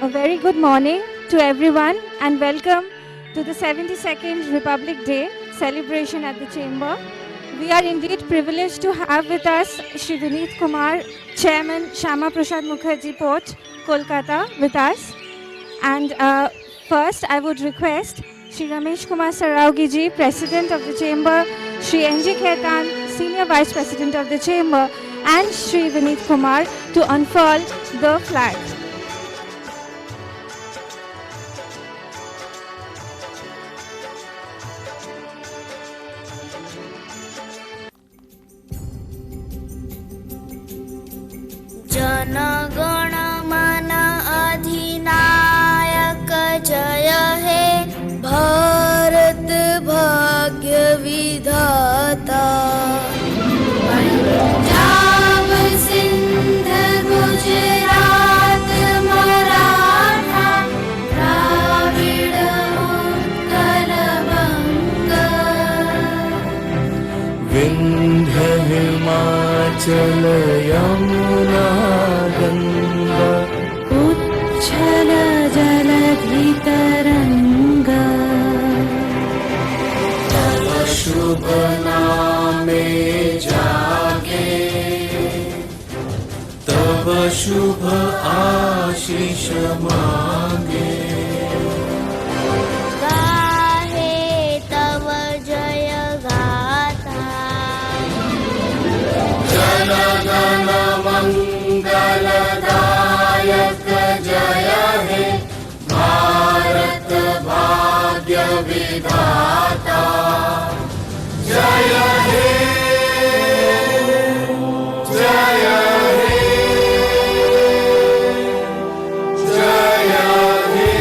A very good morning to everyone and welcome to the 72nd Republic Day celebration at the Chamber. We are indeed privileged to have with us Shri Vineet Kumar, Chairman Shyama Prasad Mukherjee Port, Kolkata with us. And first I would request Shri Ramesh Kumar Saraogi ji, President of the Chamber, Shri N.G. Khaitan, Senior Vice President of the Chamber, and Shri Vineet Kumar to unfurl the flag. Jana Gana मन अधिनायक जय हे भारत भाग्य विधाता। पंजाब सिंध गुजरात मराठा द्राविड़ उत्कल बंग विंध्य हिमाचल यमुना गंगा उच्छल जलधि तरंगा। तव शुभ नामे जागे तव शुभ आशीष मांगे। गाहे तव जय गाथा जन गण मंगलदायक जय हे भारत भाग्य विधाता जय हे जय हे जय हे।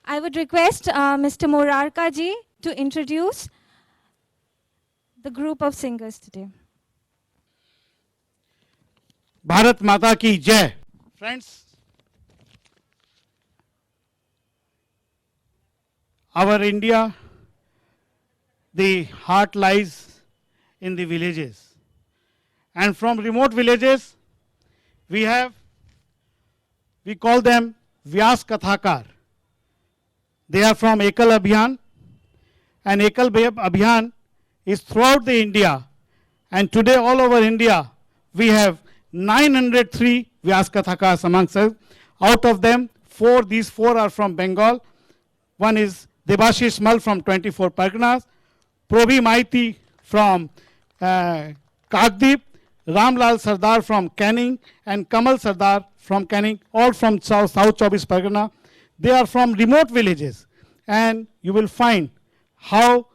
I would request Mr. Morarka ji to introduce the group of singers today. Bharat माता की जय। Friends, our India, the heart lies in the villages, and from remote villages we call them Vyas Kathakar. They are from Ekal Abhiyan, and Ekal Abhiyan is throughout the India, and today all over India we have 903 Vyas Kathakars amongst us. Out of them, these four are from Bengal. One is Debashish Mal from 24 Parganas, Probhi Maiti from Kagdeep, Ramlal Sardar from Canning, and Kamal Sardar from Canning, all from South 24 Pargana. They are from remote villages, and you will find how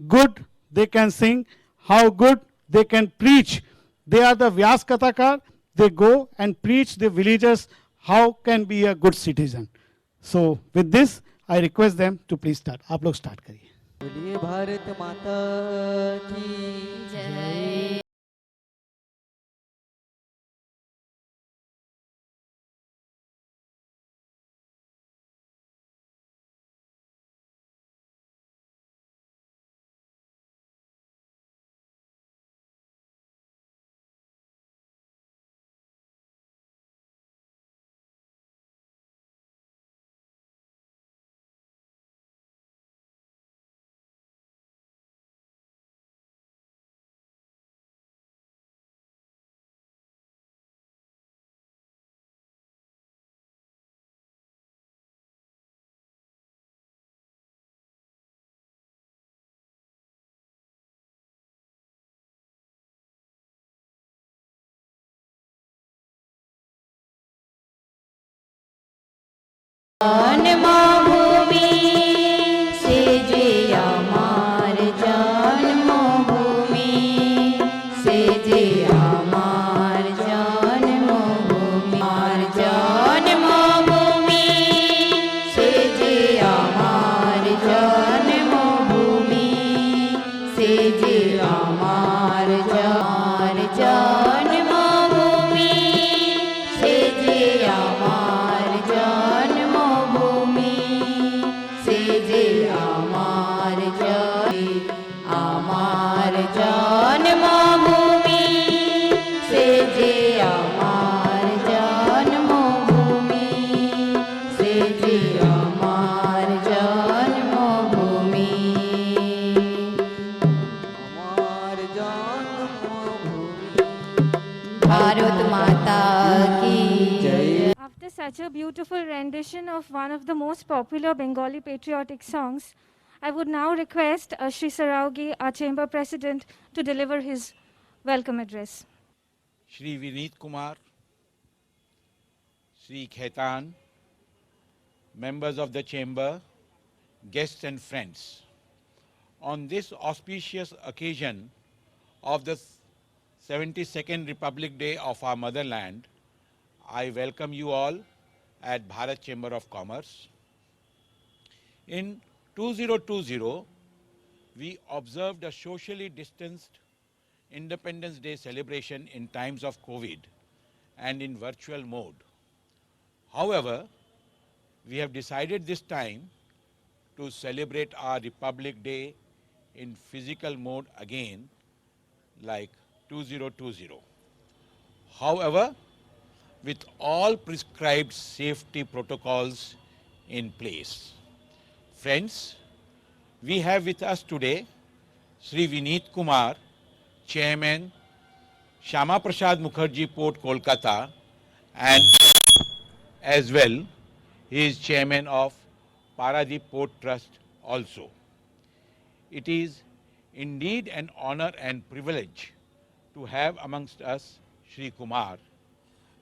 good they can sing, how good they can preach. They are the Vyas Kathakar. They go and preach the villagers how can be a good citizen. So with this, I request them to please start. आप लोग start करिए। बोलिए भारत माता की जय। जन्मभूमि से जे আমার জন্মভূমি से जे আমার জন্মভূমি আমার জন্মভূমি से जे আমার জন্মভূমি से जे আমার জন্মভূমি से जे আমার such a beautiful rendition of one of the most popular Bengali patriotic songs, I would now request Shri Saraugi, our Chamber President, to deliver his welcome address. Shri Vineet Kumar, Shri Khaitan, members of the Chamber, guests and friends. On this auspicious occasion of the 72nd Republic Day of our motherland, I welcome you all at Bharat Chamber of Commerce. In 2020, we observed a socially distanced Independence Day celebration in times of COVID and in virtual mode. However, we have decided this time to celebrate our Republic Day in physical mode again, like 2020. However, with all prescribed safety protocols in place. Friends, we have with us today Shri Vineet Kumar, Chairman, Shyama Prasad Mukherjee Port, Kolkata, and as well, he is Chairman of Paradip Port Trust also. It is indeed an honor and privilege to have amongst us Shri Kumar,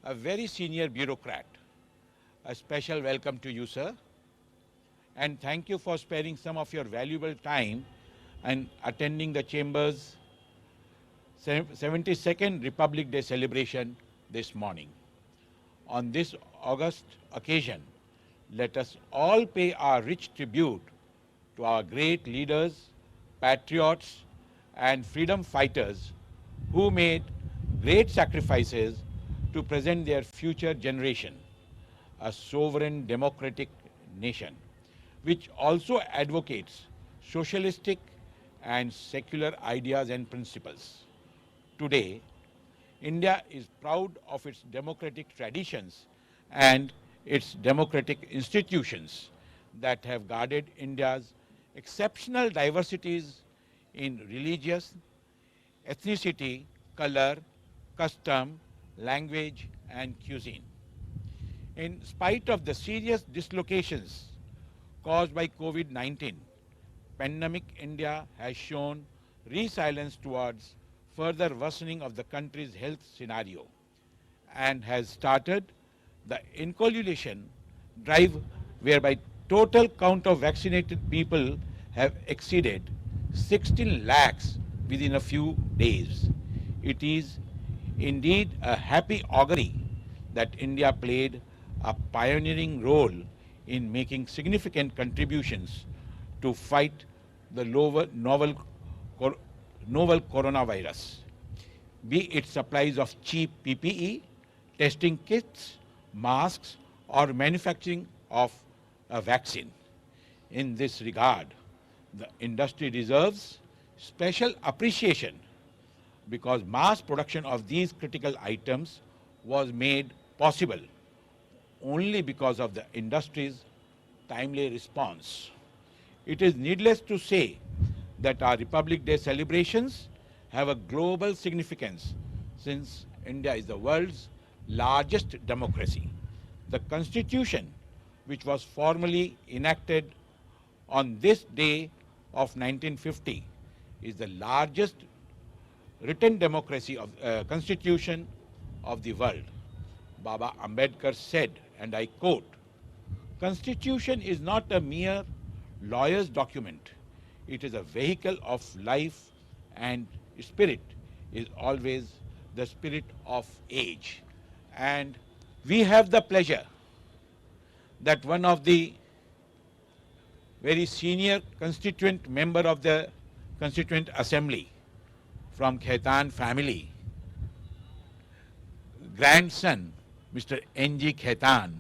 a very senior bureaucrat. A special welcome to you, sir. And thank you for sparing some of your valuable time and attending the Chamber's 72nd Republic Day celebration this morning. On this august occasion, let us all pay our rich tribute to our great leaders, patriots, and freedom fighters who made great sacrifices to present their future generation a sovereign democratic nation, which also advocates socialistic and secular ideas and principles. Today, India is proud of its democratic traditions and its democratic institutions that have guarded India's exceptional diversities in religious, ethnicity, color, custom, language, and cuisine. In spite of the serious dislocations caused by COVID-19, pandemic India has shown resilience towards further worsening of the country's health scenario and has started the inoculation drive whereby total count of vaccinated people have exceeded 16 lakhs within a few days. It is indeed a happy augury that India played a pioneering role in making significant contributions to fight the novel coronavirus, be it supplies of cheap PPE, testing kits, masks, or manufacturing of a vaccine. In this regard, the industry deserves special appreciation because mass production of these critical items was made possible only because of the industry's timely response. It is needless to say that our Republic Day celebrations have a global significance since India is the world's largest democracy. The Constitution, which was formally enacted on this day of 1950, is the largest written democracy of constitution of the world. Baba Ambedkar said, and I quote, "Constitution is not a mere lawyer's document. It is a vehicle of life, and spirit is always the spirit of age." And we have the pleasure that one of the very senior constituent member of the Constituent Assembly from Khaitan family, grandson, Mr. N.G. Khaitan,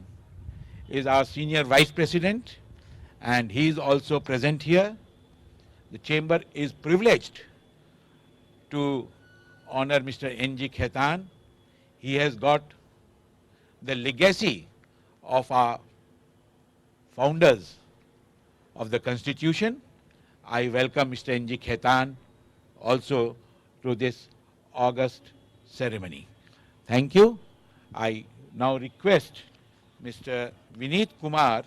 is our senior vice president, and he is also present here. The chamber is privileged to honor Mr. N.G. Khaitan. He has got the legacy of our founders of the Constitution. I welcome Mr. N.G. Khaitan also to this august ceremony. Thank you. I now request Mr. Vineet Kumar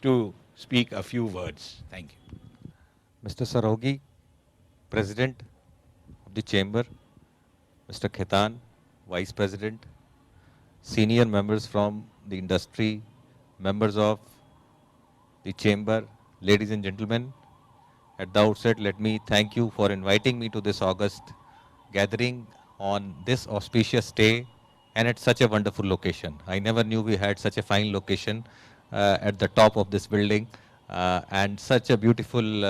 to speak a few words. Thank you. Mr. Sarogi, President of the Chamber, Mr. Khetan, Vice President, senior members from the industry, members of the Chamber, ladies and gentlemen, at the outset, let me thank you for inviting me to this August gathering on this auspicious day and at such a wonderful location. I never knew we had such a fine location at the top of this building and such a beautiful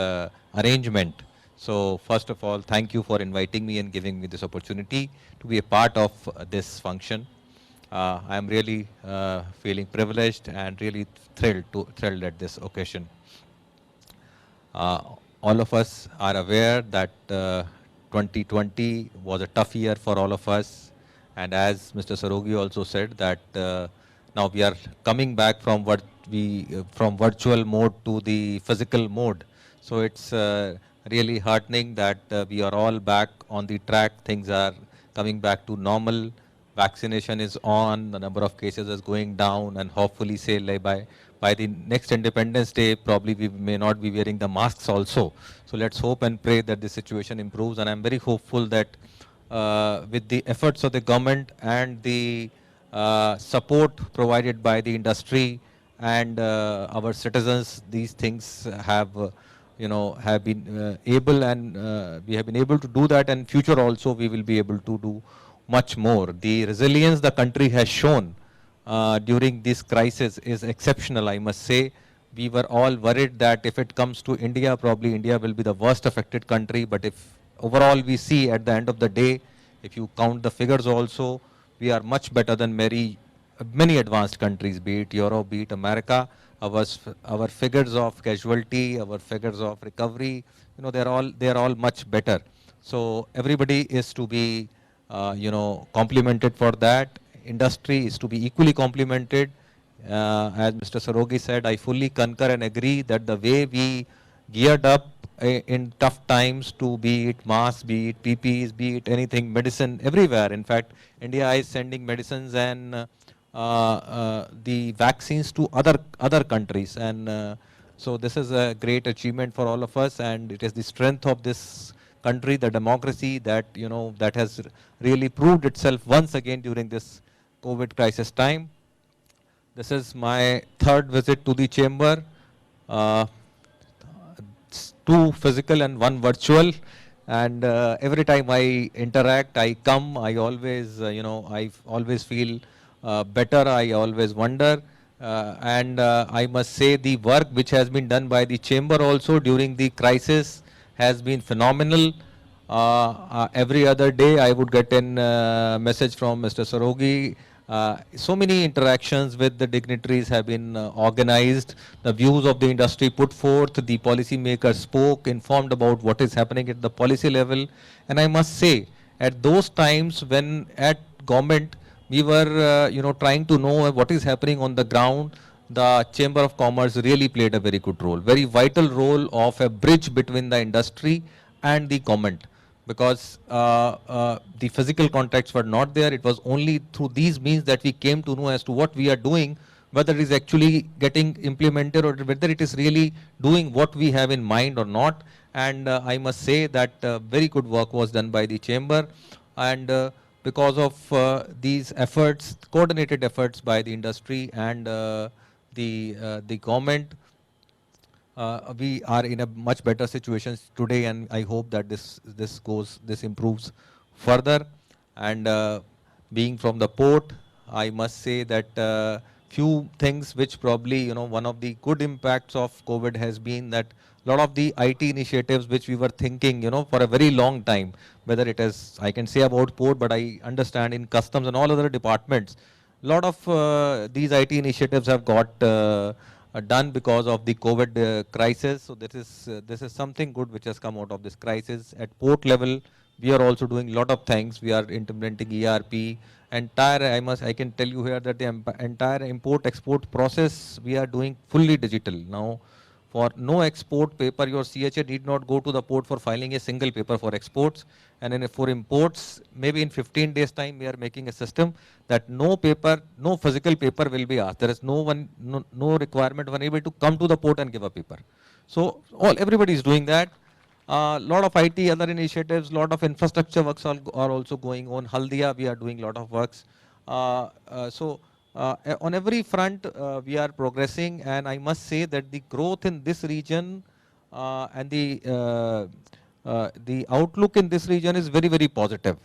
arrangement. So first of all, thank you for inviting me and giving me this opportunity to be a part of this function. I am really feeling privileged and really thrilled at this occasion. All of us are aware that 2020 was a tough year for all of us, and as Mr. Sarogi also said that now we are coming back from from virtual mode to the physical mode. So it's really heartening that we are all back on the track. Things are coming back to normal. Vaccination is on. The number of cases is going down, and hopefully, say like by the next Independence Day, probably we may not be wearing the masks also. So let's hope and pray that the situation improves. And I'm very hopeful that with the efforts of the government and the support provided by the industry and our citizens, these things have have been able, and we have been able to do that, and future also we will be able to do much more. The resilience the country has shown during this crisis is exceptional, I must say. We were all worried that if it comes to India, probably India will be the worst affected country. But if overall we see at the end of the day, if you count the figures also, we are much better than many advanced countries, be it Europe, be it America. Our figures of casualty, our figures of recovery, they are all much better. So everybody is to be complimented for that. Industry is to be equally complimented. As Mr. Sarogi said, I fully concur and agree that the way we geared up in tough times to be it masks, be it PPEs, be it anything, medicine, everywhere. In fact, India is sending medicines and the vaccines to other countries. And so this is a great achievement for all of us, and it is the strength of this country, the democracy that, that has really proved itself once again during this COVID crisis time. This is my third visit to the chamber, 2 physical and 1 virtual. And every time I interact, I come, I always, I always feel better. I always wonder. And I must say the work which has been done by the chamber also during the crisis has been phenomenal. Every other day I would get a message from Mr. Sarogi. So many interactions with the dignitaries have been organized. The views of the industry put forth, the policymakers spoke, informed about what is happening at the policy level. And I must say, at those times when at government we were trying to know what is happening on the ground, the Chamber of Commerce really played a very good role, very vital role of a bridge between the industry and the government. Because the physical contacts were not there. It was only through these means that we came to know as to what we are doing, whether it is actually getting implemented or whether it is really doing what we have in mind or not. And I must say that very good work was done by the chamber. And because of these efforts, coordinated efforts by the industry and the government, we are in a much better situation today, and I hope that this improves further. And being from the port, I must say that few things which probably, one of the good impacts of COVID has been that a lot of the IT initiatives which we were thinking, for a very long time, whether it is, I can say about port, but I understand in customs and all other departments, a lot of these IT initiatives have got done because of the COVID crisis. So this is something good which has come out of this crisis. At port level, we are also doing a lot of things. We are implementing ERP. I can tell you here that the entire import-export process we are doing fully digital now. For no export paper, your CHA need not go to the port for filing a single paper for exports. And then for imports, maybe in 15 days time, we are making a system that no paper, no physical paper will be asked. There is no requirement for anybody to come to the port and give a paper. So everybody is doing that. Lot of IT, other initiatives, lot of infrastructure works are also going on. Haldia, we are doing lot of works. On every front, we are progressing, and I must say that the growth in this region and the outlook in this region is very, very positive.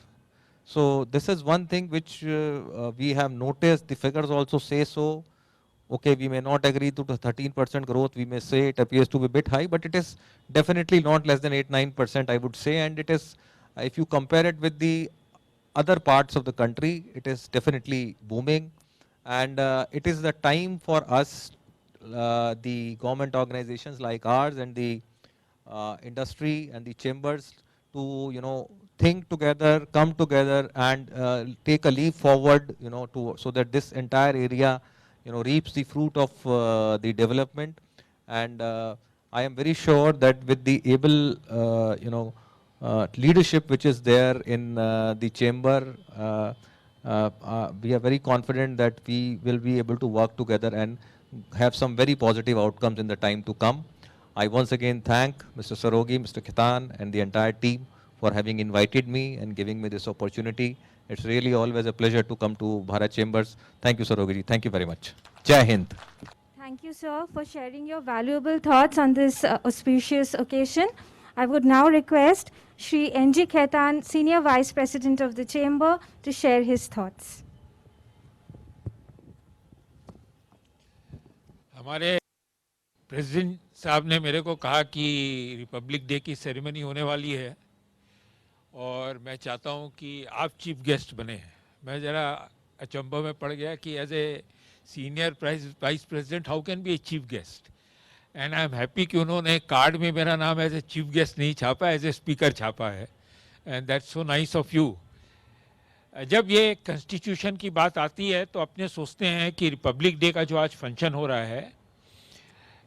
So this is one thing which we have noticed. The figures also say so. Okay, we may not agree to the 13% growth. We may say it appears to be a bit high, but it is definitely not less than 8-9%, I would say. And it is, if you compare it with the other parts of the country, it is definitely booming. And it is the time for us, the government organizations like ours and the industry and the chambers to, think together, come together and take a leap forward, so that this entire area, reaps the fruit of the development. And I am very sure that with the able, leadership which is there in the chamber, we are very confident that we will be able to work together and have some very positive outcomes in the time to come. I once again thank Mr. Sarogi, Mr. Khitan and the entire team for having invited me and giving me this opportunity. It's really always a pleasure to come to Bharat Chambers. Thank you, Sarogi ji. Thank you very much. Jai Hind. Thank you, sir, for sharing your valuable thoughts on this auspicious occasion. I would now request Shri N.G. Khaitan, Senior Vice President of the Chamber, to share his thoughts. हमारे president साहब ने मेरे को कहा कि Republic day की ceremony होने वाली है और मैं चाहता हूं कि आप चीफ गेस्ट बने। मैं ज़रा अचंभा में पड़ गया कि as a senior vice president how can be a chief guest, and I am happy कि उन्होंने कार्ड में मेरा नाम एज ए चीफ गेस्ट नहीं छापा, एज ए स्पीकर छापा है, and that's so nice of you. जब ये कॉन्स्टिट्यूशन की बात आती है तो अपने सोचते हैं कि रिपब्लिक डे का जो आज फंक्शन हो रहा है,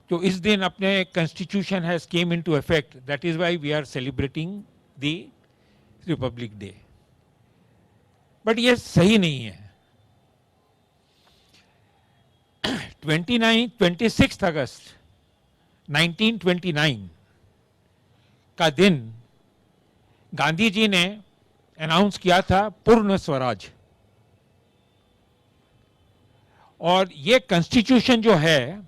तो इस दिन अपने constitution has came into effect, that is why we are celebrating the republic day. But ये सही नहीं है। 26 अगस्त 1929 का दिन गांधी जी ने अनाउंस किया था पूर्ण स्वराज, और ये कॉन्स्टिट्यूशन जो है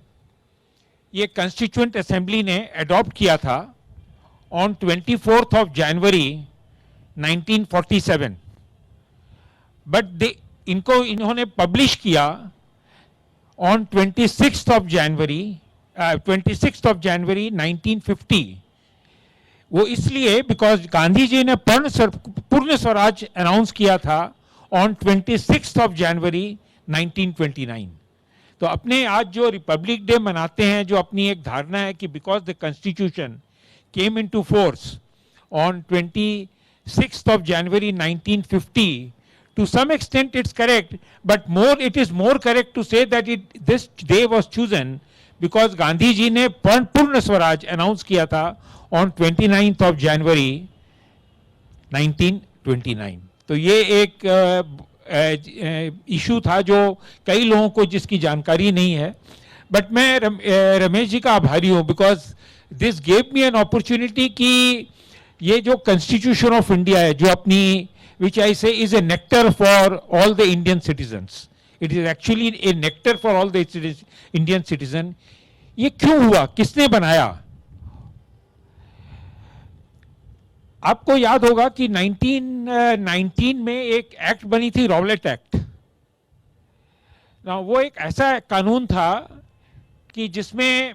ये कॉन्स्टिट्यूएंट असेंबली ने अडॉप्ट किया था ऑन 24 जनवरी 1947, बट इन्होंने पब्लिश किया ऑन 26 जनवरी 1950। वो इसलिए बिकॉज गांधी जी ने पूर्ण स्वराज अनाउंस किया था ऑन 26 जनवरी 1929। तो अपने आज जो रिपब्लिक डे मनाते हैं, जो अपनी एक धारणा है कि because the constitution came into force on 26 January 1950, to some extent it's correct, but it is more correct to say that this day was chosen because Gandhi ji ने पूर्ण स्वराज अनाउंस किया था on 29 जनवरी 1929। तो ये एक इशू था जो कई लोगों को जिसकी जानकारी नहीं है, बट मैं रमेश जी का आभारी हूँ because this gave me an opportunity कि ये जो कॉन्स्टिट्यूशन ऑफ इंडिया है, जो अपनी which I say is a nectar for all the Indian citizens. It is actually a nectar for all the Indian citizens. ये क्यों हुआ, किसने बनाया? आपको याद होगा कि 1919 में एक एक्ट बनी थी, रॉवलेट एक्ट। ना वो एक ऐसा कानून था कि जिसमें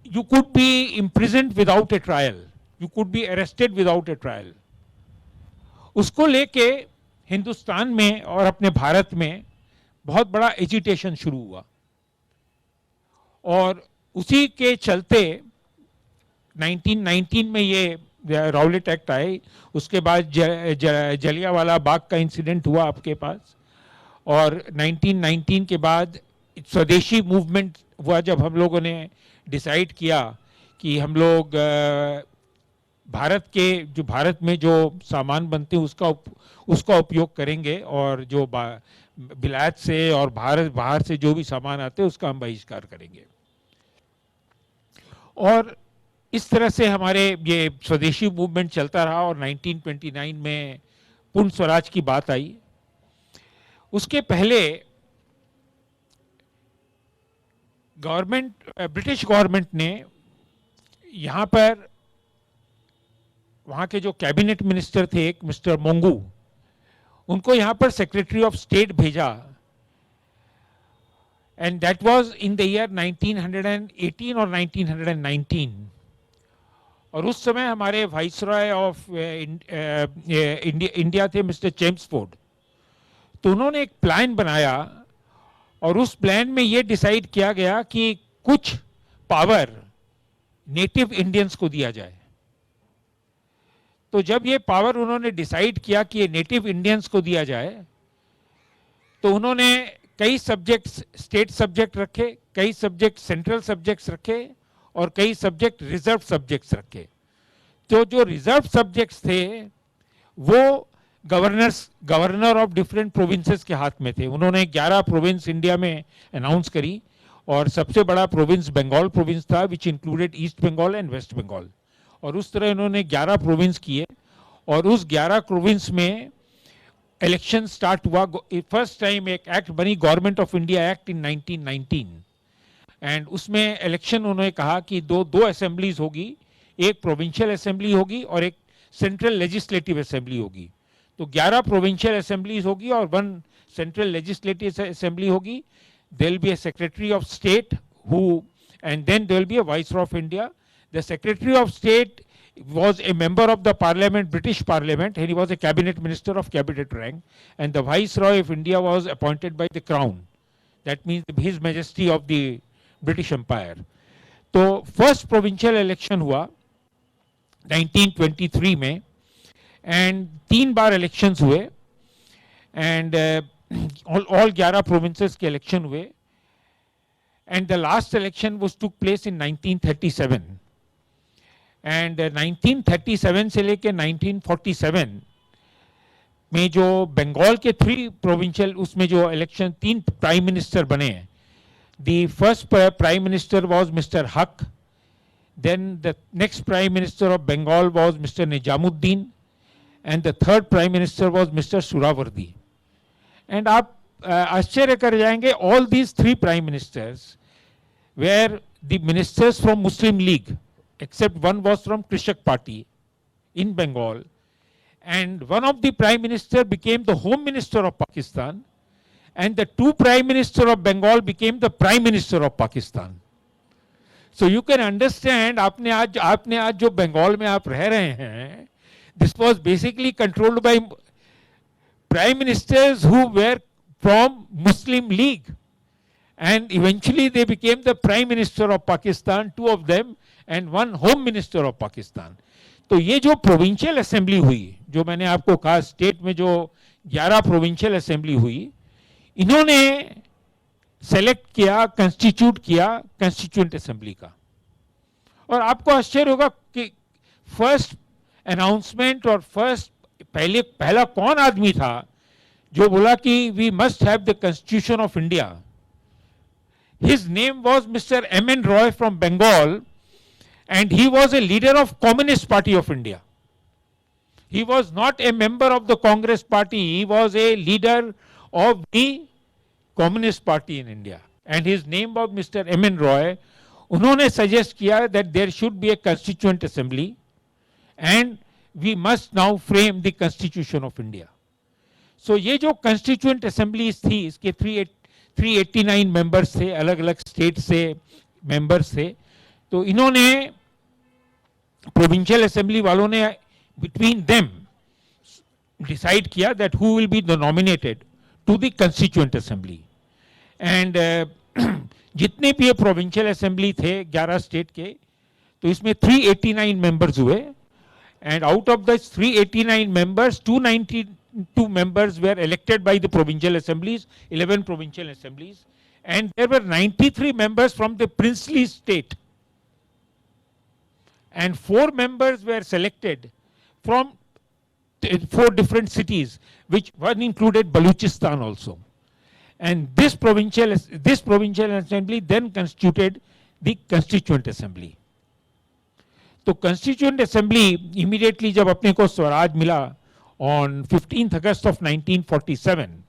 you could be imprisoned without a trial, you could be arrested without a trial। उसको लेके हिंदुस्तान में और अपने भारत में बहुत बड़ा एजिटेशन शुरू हुआ, और उसी के चलते 1919 में ये रॉवलेट एक्ट आए। उसके बाद जलियांवाला बाग का इंसिडेंट हुआ आपके पास, और 1919 के बाद स्वदेशी मूवमेंट हुआ, जब हम लोगों ने डिसाइड किया कि हम लोग भारत में जो सामान बनते हैं उसका उपयोग करेंगे, और जो विलायत से और बाहर से जो भी सामान आते हैं उसका हम बहिष्कार करेंगे। और इस तरह से हमारे ये स्वदेशी मूवमेंट चलता रहा, और 1929 में पूर्ण स्वराज की बात आई। उसके पहले ब्रिटिश गवर्नमेंट ने यहाँ पर वहाँ के जो कैबिनेट मिनिस्टर थे, एक मिस्टर मोंगू, उनको यहाँ पर सेक्रेटरी ऑफ स्टेट भेजा, and that was in the year 1918 और 1919। और उस समय हमारे वाइसरॉय ऑफ इंडिया थे मिस्टर चेम्सफोर्ड। तो उन्होंने एक प्लान बनाया, और उस प्लान में ये डिसाइड किया गया कि कुछ पावर नेटिव इंडियंस को दिया जाए। तो जब ये पावर उन्होंने डिसाइड किया कि ये नेटिव इंडियंस को दिया जाए, तो उन्होंने कई सब्जेक्ट्स स्टेट सब्जेक्ट रखे, कई सब्जेक्ट सेंट्रल सब्जेक्ट्स रखे, और कई सब्जेक्ट रिजर्व सब्जेक्ट्स रखे। तो जो रिजर्व सब्जेक्ट्स थे वो गवर्नर ऑफ डिफरेंट प्रोविंसेस के हाथ में थे। उन्होंने 11 प्रोविंस इंडिया में अनाउंस करी, और सबसे बड़ा प्रोविंस बंगाल प्रोविंस था, which included east Bengal and west Bengal. और उस तरह इन्होंने 11 प्रोविंस किए, और उस 11 प्रोविंस में इलेक्शन स्टार्ट हुआ। फर्स्ट टाइम एक एक्ट बनी, government of India act in 1919, and उसमें इलेक्शन उन्होंने कहा कि दो असेंबलीज होगी, एक प्रोविंशियल असेंबली होगी और एक सेंट्रल लेजिस्लेटिव असेंबली होगी। तो 11 प्रोविंशियल असेंबलीज होगी और 1 सेंट्रल लेजिस्लेटिव असेंबली होगी। There will be a secretary of state and then there will be a viceroy of India. The Secretary of State was a member of the Parliament, British Parliament, and he was a cabinet minister of cabinet rank. And the Viceroy of India was appointed by the Crown. That means His Majesty of the British Empire. तो first provincial election हुआ 1923 में, and 3 bar elections हुए, and all 11 provinces के election हुए, and the last election was took place in 1937, and 1937 से लेके 1947 में जो बंगाल के 3 प्रोविंशियल, उसमें जो इलेक्शन 3 प्राइम मिनिस्टर बने हैं. The first Prime Minister was Mr. Haq. Then the next Prime Minister of Bengal was Mr. Nijamuddin. And the third Prime Minister was Mr. Surawardi. And आप आश्चर्य कर जाएंगे, all these 3 Prime Ministers were the ministers from Muslim League, except one was from Krishak Party in Bengal. And one of the Prime Minister became the Home Minister of Pakistan. And the 2 Prime Minister of Bengal became the Prime Minister of Pakistan. So you can understand, आपने आज जो बंगाल में आप रह रहे हैं, this was basically controlled by Prime Ministers who were from Muslim League. And eventually they became the Prime Minister of Pakistan, 2 of them, and 1 Home Minister of Pakistan. तो ये जो प्रोविंशियल असेंबली हुई, जो मैंने आपको कहा स्टेट में जो 11 प्रोविंशियल असेंबली हुई, इन्होंने सेलेक्ट किया, कंस्टिट्यूट किया कंस्टिट्यूएंट असेंबली का. और आपको आश्चर्य होगा कि फर्स्ट अनाउंसमेंट और पहला कौन आदमी था जो बोला कि we must have the constitution of India. His name was mister M.N. Roy from Bengal, and he was a leader of communist party of India. He was not a member of the Congress party, he was a leader of the Communist Party in India, and his name was Mr. M.N. Roy. उन्होंने suggest किया that there should be a constituent assembly and we must now frame the constitution of India. So ये जो constituent assemblies थी, इसके 389 members थे, अलग अलग state से members थे. तो इन्होंने provincial assembly वालों ने between them decide किया that who will be the nominated to the constituent assembly. And जितने भी प्रोविंशियल असेंबली थे 11 स्टेट के, तो इसमें 389 मेंबर्स हुए, and out of the 389 members 292 members were elected by the provincial assemblies, 11 provincial assemblies, and there were 93 members from the princely state, and 4 members were selected from 4 different cities, which one included Baluchistan also. And this provincial assembly then constituted the constituent assembly. तो constituent assembly immediately जब अपने को स्वराज मिला on 15th August of 1947,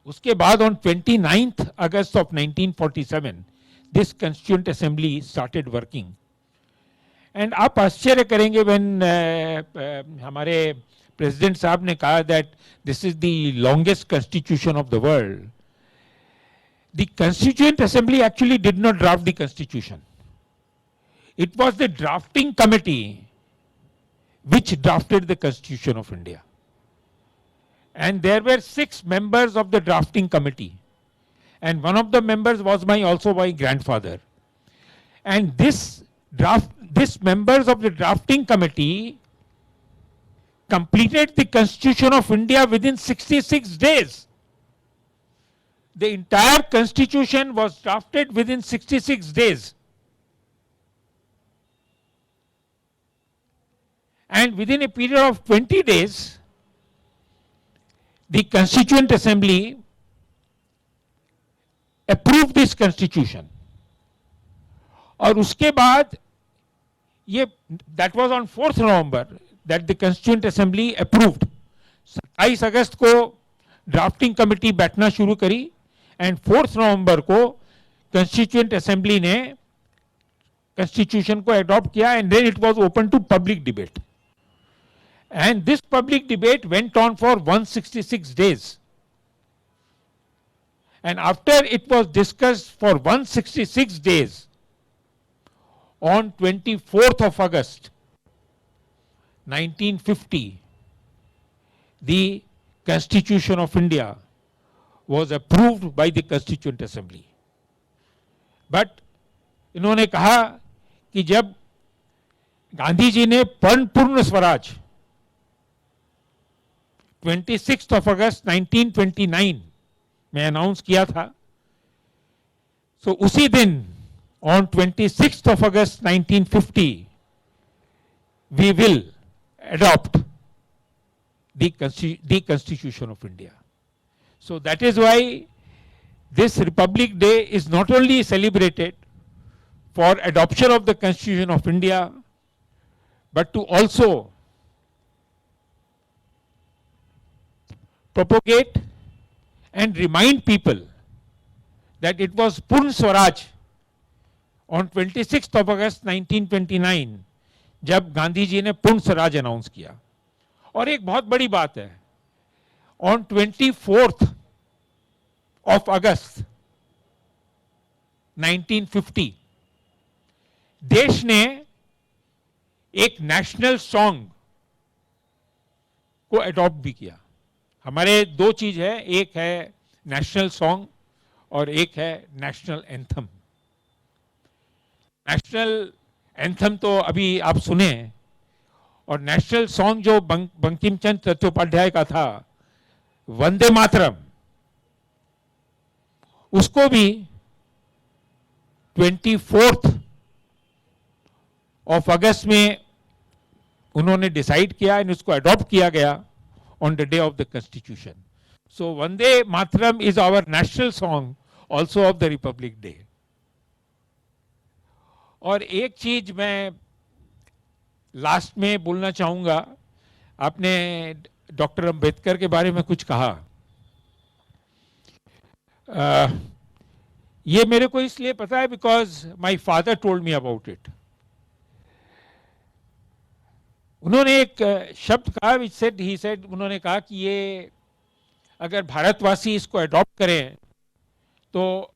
उसके बाद on 29th August of 1947 this constituent assembly started working. And आप आश्चर्य करेंगे when हमारे प्रेसिडेंट साहब ने कहा that this is the longest constitution of the world. The Constituent Assembly actually did not draft the constitution. It was the drafting committee which drafted the Constitution of India. And there were 6 members of the drafting committee. And one of the members was also my grandfather. And this members of the drafting committee completed the Constitution of India within 66 days. The entire constitution was drafted within 66 days. And within a period of 20 days, the Constituent Assembly approved this constitution. और उसके बाद ये that was on 4th November that the Constituent Assembly approved. 27 अगस्त को drafting committee बैठना शुरू करी and 4th नवंबर को Constituent Assembly ने constitution को adopt किया and then it was open to public debate. And this public debate went on for 166 days. And after it was discussed for 166 days, on 24th of August 1950, the Constitution of India was approved by the Constituent Assembly. But इन्होंने कहा कि जब गांधी जी ने Purna Swaraj 26th of August 1929 में announce किया था, so उसी दिन on 26th of August 1950 we will adopt the Constitution of India. So that is why this Republic Day is not only celebrated for adoption of the Constitution of India, but to also propagate and remind people that it was Purn Swaraj on 26th of August 1929 जब गांधी जी ने Purna Swaraj announce किया. और एक बहुत बड़ी बात है, on 24th of August 1950 देश ने एक नेशनल सॉन्ग को अडॉप्ट भी किया. हमारे 2 चीज है, एक है नेशनल सॉन्ग और एक है नेशनल एंथम. नेशनल एंथम तो अभी आप सुने, और नेशनल सॉन्ग जो बंकिम चंद्र चट्टोपाध्याय का था, वंदे मातरम, उसको भी 24th of अगस्त में उन्होंने डिसाइड किया और उसको अडॉप्ट किया गया on the day of the Constitution. So Vande Mataram is our national song also of the Republic Day. और एक चीज मैं लास्ट में बोलना चाहूंगा, आपने डॉक्टर अंबेडकर के बारे में कुछ कहा. ये मेरे को इसलिए पता है because my father told me about it. उन्होंने एक शब्द कहा which said, he said, उन्होंने कहा कि ये अगर भारतवासी इसको अडॉप्ट करें तो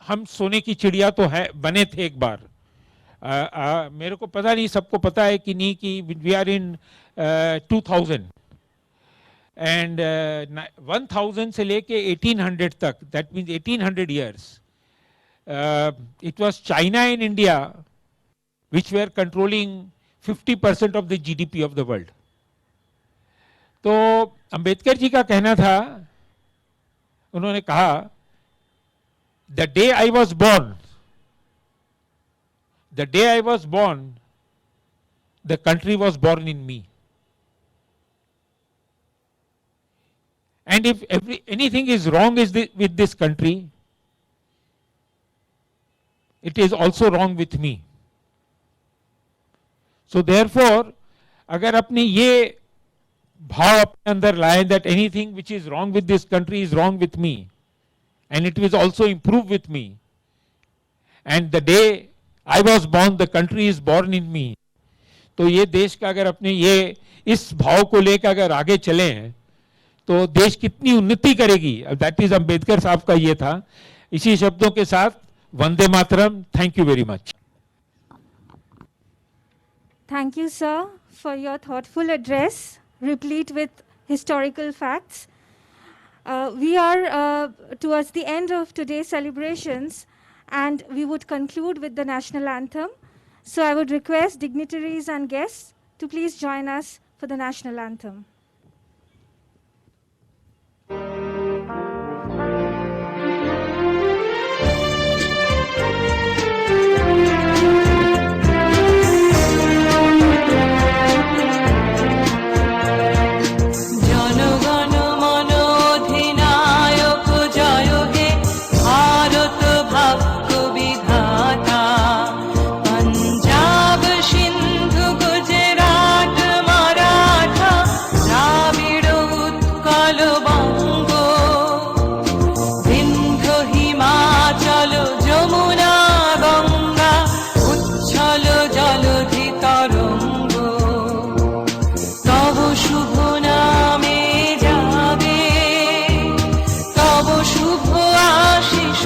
हम सोने की चिड़िया तो है बने थे एक बार. मेरे को पता नहीं, सबको पता है कि नहीं, कि वी आर इन 2000 एंड 1000 से लेके 1800 तक, that means 1800 years, it was China and India which were controlling 50% of the GDP of the world. तो अंबेडकर जी का कहना था, उन्होंने कहा the day I was born, the country was born in me. And if anything is wrong with this country, it is also wrong with me. So therefore, अगर अपने ये भाव अपने अंदर लाए that anything which is wrong with this country is wrong with me, and it will also improve with me, and the day I was born, the country is born in me. तो ये देश का अगर अपने ये इस भाव को लेकर अगर आगे चले हैं तो देश कितनी उन्नति करेगी. दैट इज अंबेडकर साहब का ये था. इसी शब्दों के साथ Vande Mataram. Thank you very much. Thank you, sir, for your thoughtful address, replete with historical facts. We are towards the end of today's celebrations, and we would conclude with the national anthem. So I would request dignitaries and guests to please join us for the national anthem. শুভ আশিস